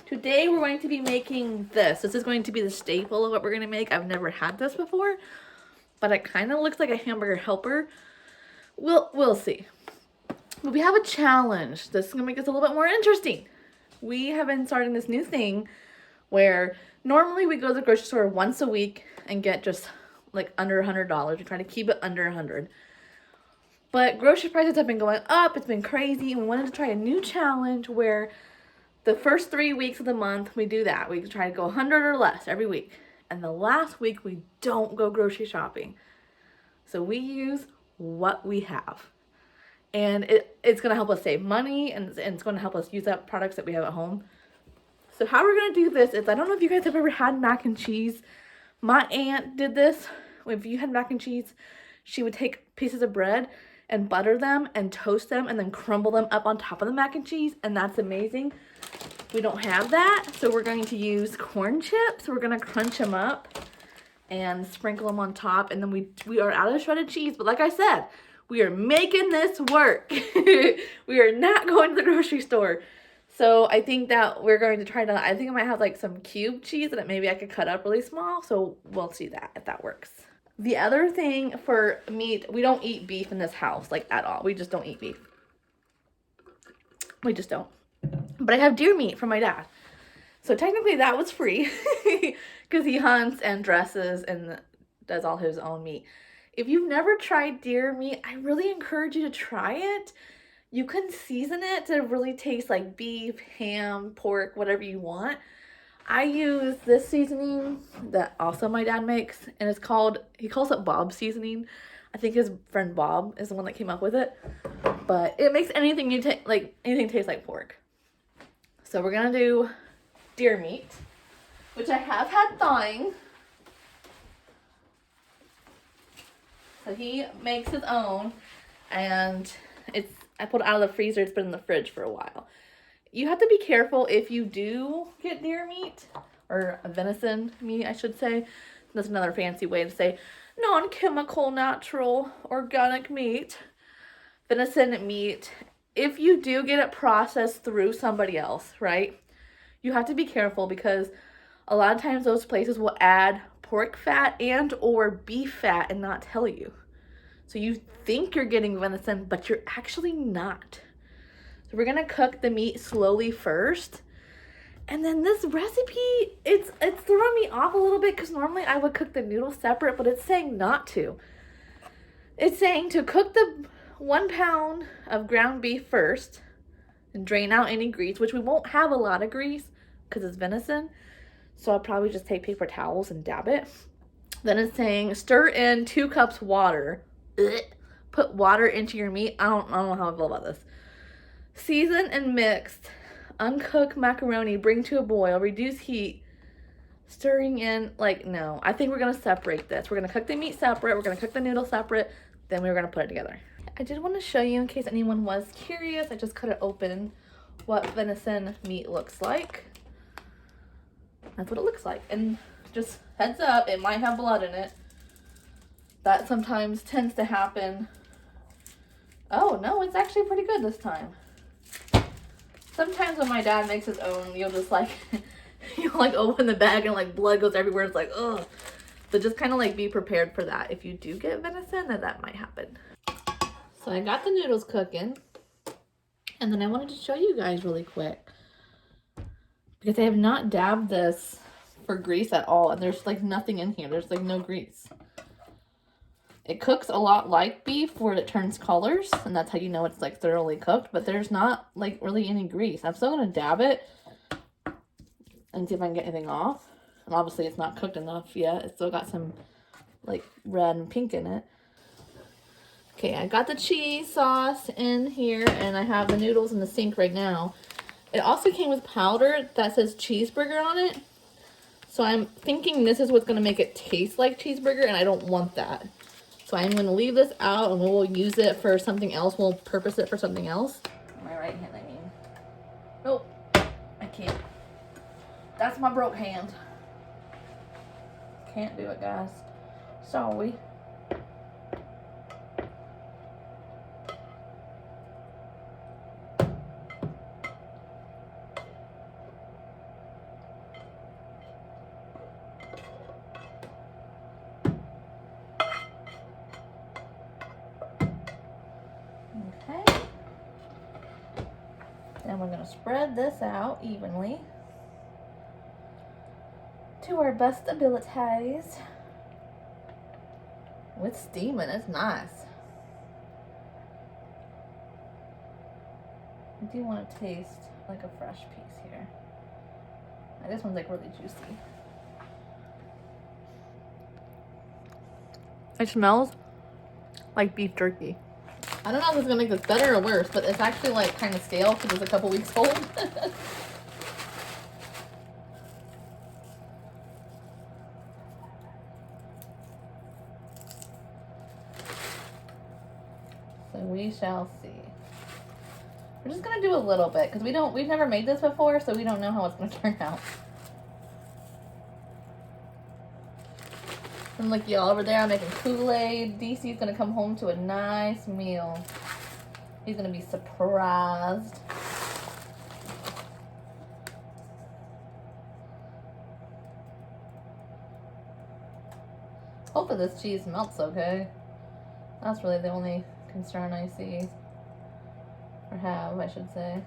Today we're going to be making this. This is going to be the staple of what we're going to make. I've never had this before, but it kind of looks like a hamburger helper. We'll see. But we have a challenge. This is going to make this a little bit more interesting. We have been starting this new thing where normally we go to the grocery store once a week and get just like under $100. We try to keep it under 100. But grocery prices have been going up. It's been crazy. And we wanted to try a new challenge where the first 3 weeks of the month we do that. We try to go 100 or less every week. And the last week we don't go grocery shopping. So we use what we have. And it's going to help us save money, and it's going to help us use up products that we have at home. So how we're going to do this is, I don't know if you guys have ever had mac and cheese. My aunt did this. If you had mac and cheese, she would take pieces of bread and butter them and toast them and then crumble them up on top of the mac and cheese, and that's amazing. We don't have that, so we're going to use corn chips. We're going to crunch them up and sprinkle them on top, and then we are out of shredded cheese, but like I said, we are making this work. We are not going to the grocery store. So I think that we're going to try to, I think I might have like some cube cheese that maybe I could cut up really small. So we'll see that if that works. The other thing for meat, we don't eat beef in this house, like at all. We just don't eat beef. We just don't. But I have deer meat from my dad. So technically that was free because he hunts and dresses and does all his own meat. If you've never tried deer meat, I really encourage you to try it. You can season it to really taste like beef, ham, pork, whatever you want. I use this seasoning that also my dad makes, and it's called, he calls it Bob seasoning. I think his friend Bob is the one that came up with it. But it makes anything anything taste like pork. So we're gonna do deer meat, which I have had thawing. So he makes his own, and I pulled it out of the freezer. It's been in the fridge for a while. You have to be careful if you do get deer meat, or venison meat, I should say. That's another fancy way to say non-chemical, natural, organic meat. Venison meat. If you do get it processed through somebody else, right? You have to be careful because a lot of times those places will add pork fat and or beef fat and not tell you. So you think you're getting venison, but you're actually not. So we're gonna cook the meat slowly first. And then this recipe, it's throwing me off a little bit because normally I would cook the noodles separate, but it's saying not to. It's saying to cook the 1 pound of ground beef first and drain out any grease, which we won't have a lot of grease because it's venison. So I'll probably just take paper towels and dab it. Then it's saying stir in 2 cups water. Put water into your meat. I don't know how I feel about this. Season and mixed uncooked macaroni, bring to a boil, reduce heat, stirring in, no. I think we're going to separate this. We're going to cook the meat separate. We're going to cook the noodles separate. Then we're going to put it together. I did want to show you, in case anyone was curious, I just cut it open, what venison meat looks like. That's what it looks like. And just heads up, it might have blood in it. That sometimes tends to happen. Oh, no, it's actually pretty good this time. Sometimes when my dad makes his own, you'll just you'll open the bag and blood goes everywhere. It's like, ugh. So just kind of be prepared for that. If you do get venison, that might happen. So I got the noodles cooking. And then I wanted to show you guys really quick. Because I have not dabbed this for grease at all. And there's nothing in here. There's no grease. It cooks a lot like beef where it turns colors, and that's how you know it's thoroughly cooked, but there's not really any grease. I'm still going to dab it and see if I can get anything off. And obviously it's not cooked enough yet. It's still got some red and pink in it. Okay, I got the cheese sauce in here, and I have the noodles in the sink right now. It also came with powder that says cheeseburger on it. So I'm thinking this is what's going to make it taste like cheeseburger, and I don't want that. So I'm going to leave this out, and we'll use it for something else. We'll purpose it for something else. My right hand, I mean. Nope, I can't. That's my broke hand. Can't do it, guys. Sorry. And we're gonna spread this out evenly to our best abilities. With steaming, it's nice. I do want to taste like a fresh piece here. This one's like really juicy. It smells like beef jerky. I don't know if it's gonna make this better or worse, but it's actually like kind of stale because it's a couple weeks old. So we shall see. We're just gonna do a little bit because we've never made this before, so we don't know how it's gonna turn out. And look, y'all over there, I'm making Kool-Aid. DC's gonna come home to a nice meal. He's gonna be surprised. Hopefully this cheese melts okay. That's really the only concern I see. Or have, I should say.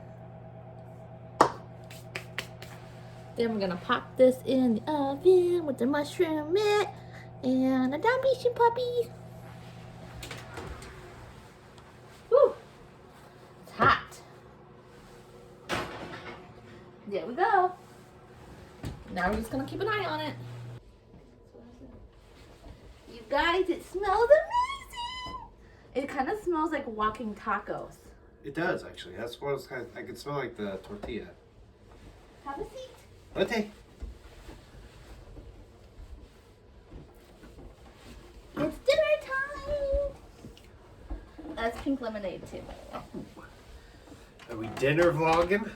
Then we're gonna pop this in the oven with the mushroom meat and a Dalmatian puppy. Woo! It's hot. There we go. Now we're just gonna keep an eye on it. You guys, it smells amazing! It kind of smells like walking tacos. It does, actually. That's what it's kind of, I can smell like the tortilla. Have a seat. Latte. It's dinner time. That's pink lemonade too. Are we dinner vlogging?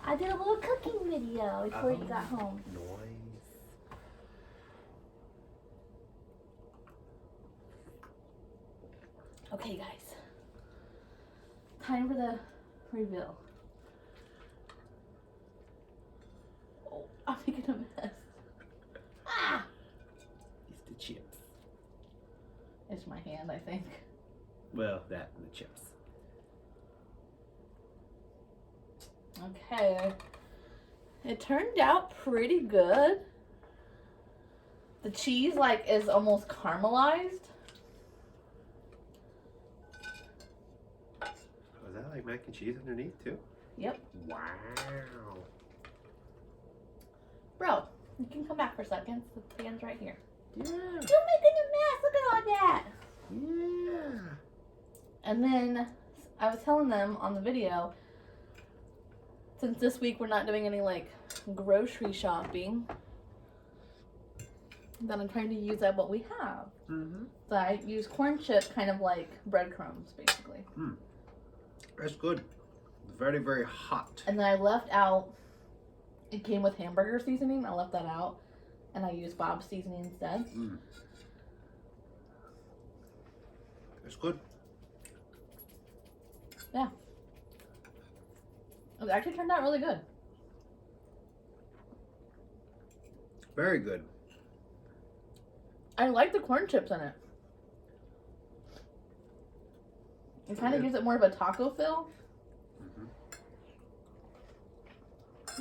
I did a little cooking video before you got home. Nice. Okay, guys. Time for the reveal. Oh, I'm making a mess. Ah! It's the chips. It's my hand, I think. Well, that and the chips. Okay. It turned out pretty good. The cheese, like, is almost caramelized. Was that like mac and cheese underneath, too? Yep. Wow. Bro, you can come back for a second. The pan's right here. Yeah. You're making a mess. Look at all that. Yeah. And then I was telling them on the video, since this week we're not doing any like grocery shopping, then I'm trying to use up what we have. Mm-hmm. So I use corn chips kind of like breadcrumbs, basically. Mm. That's good. Very, very hot. And then I left out, it came with hamburger seasoning. I left that out. And I used Bob's seasoning instead. Mm. It's good. Yeah. It actually turned out really good. Very good. I like the corn chips in it. It kind of gives it more of a taco feel. Mm-hmm.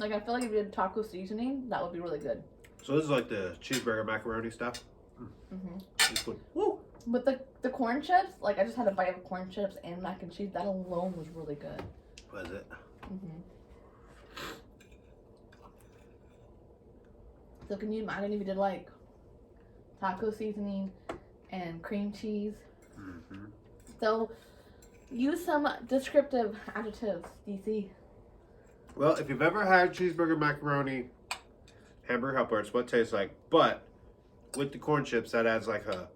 Like, I feel like if you did taco seasoning, that would be really good. So this is like the cheeseburger macaroni stuff? Mm-hmm. It's good. Woo! But the corn chips, like, I just had a bite of corn chips and mac and cheese. That alone was really good. Was it? Mm-hmm. So can you imagine if you did, like, taco seasoning and cream cheese? Mm-hmm. So use some descriptive adjectives, DC. Well, if you've ever had cheeseburger macaroni hamburger helper, it's what it tastes like. But with the corn chips, that adds like a,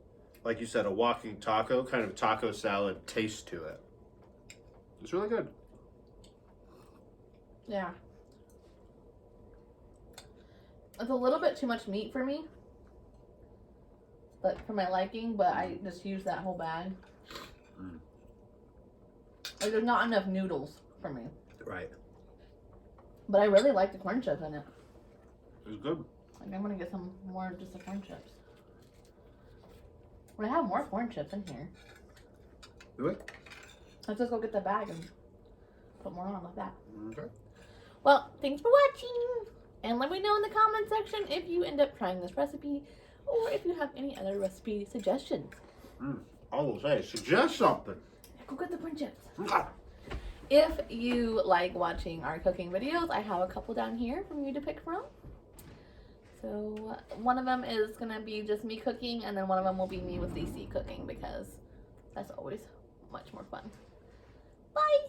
like you said, a walking taco, kind of taco salad taste to it. It's really good. Yeah. It's a little bit too much meat for me, but for my liking, but I just use that whole bag. Mm. Like, there's not enough noodles for me. Right. But I really like the corn chips in it. It's good. Like, I'm gonna get some more just the corn chips. We have more corn chips in here. Do it? Let's just go get the bag and put more on like that. Okay. Well, thanks for watching. And let me know in the comment section if you end up trying this recipe or if you have any other recipe suggestions. I will say, suggest something. Go get the corn chips. Okay. If you like watching our cooking videos, I have a couple down here for you to pick from. So one of them is going to be just me cooking, and then one of them will be me with DC cooking because that's always much more fun. Bye!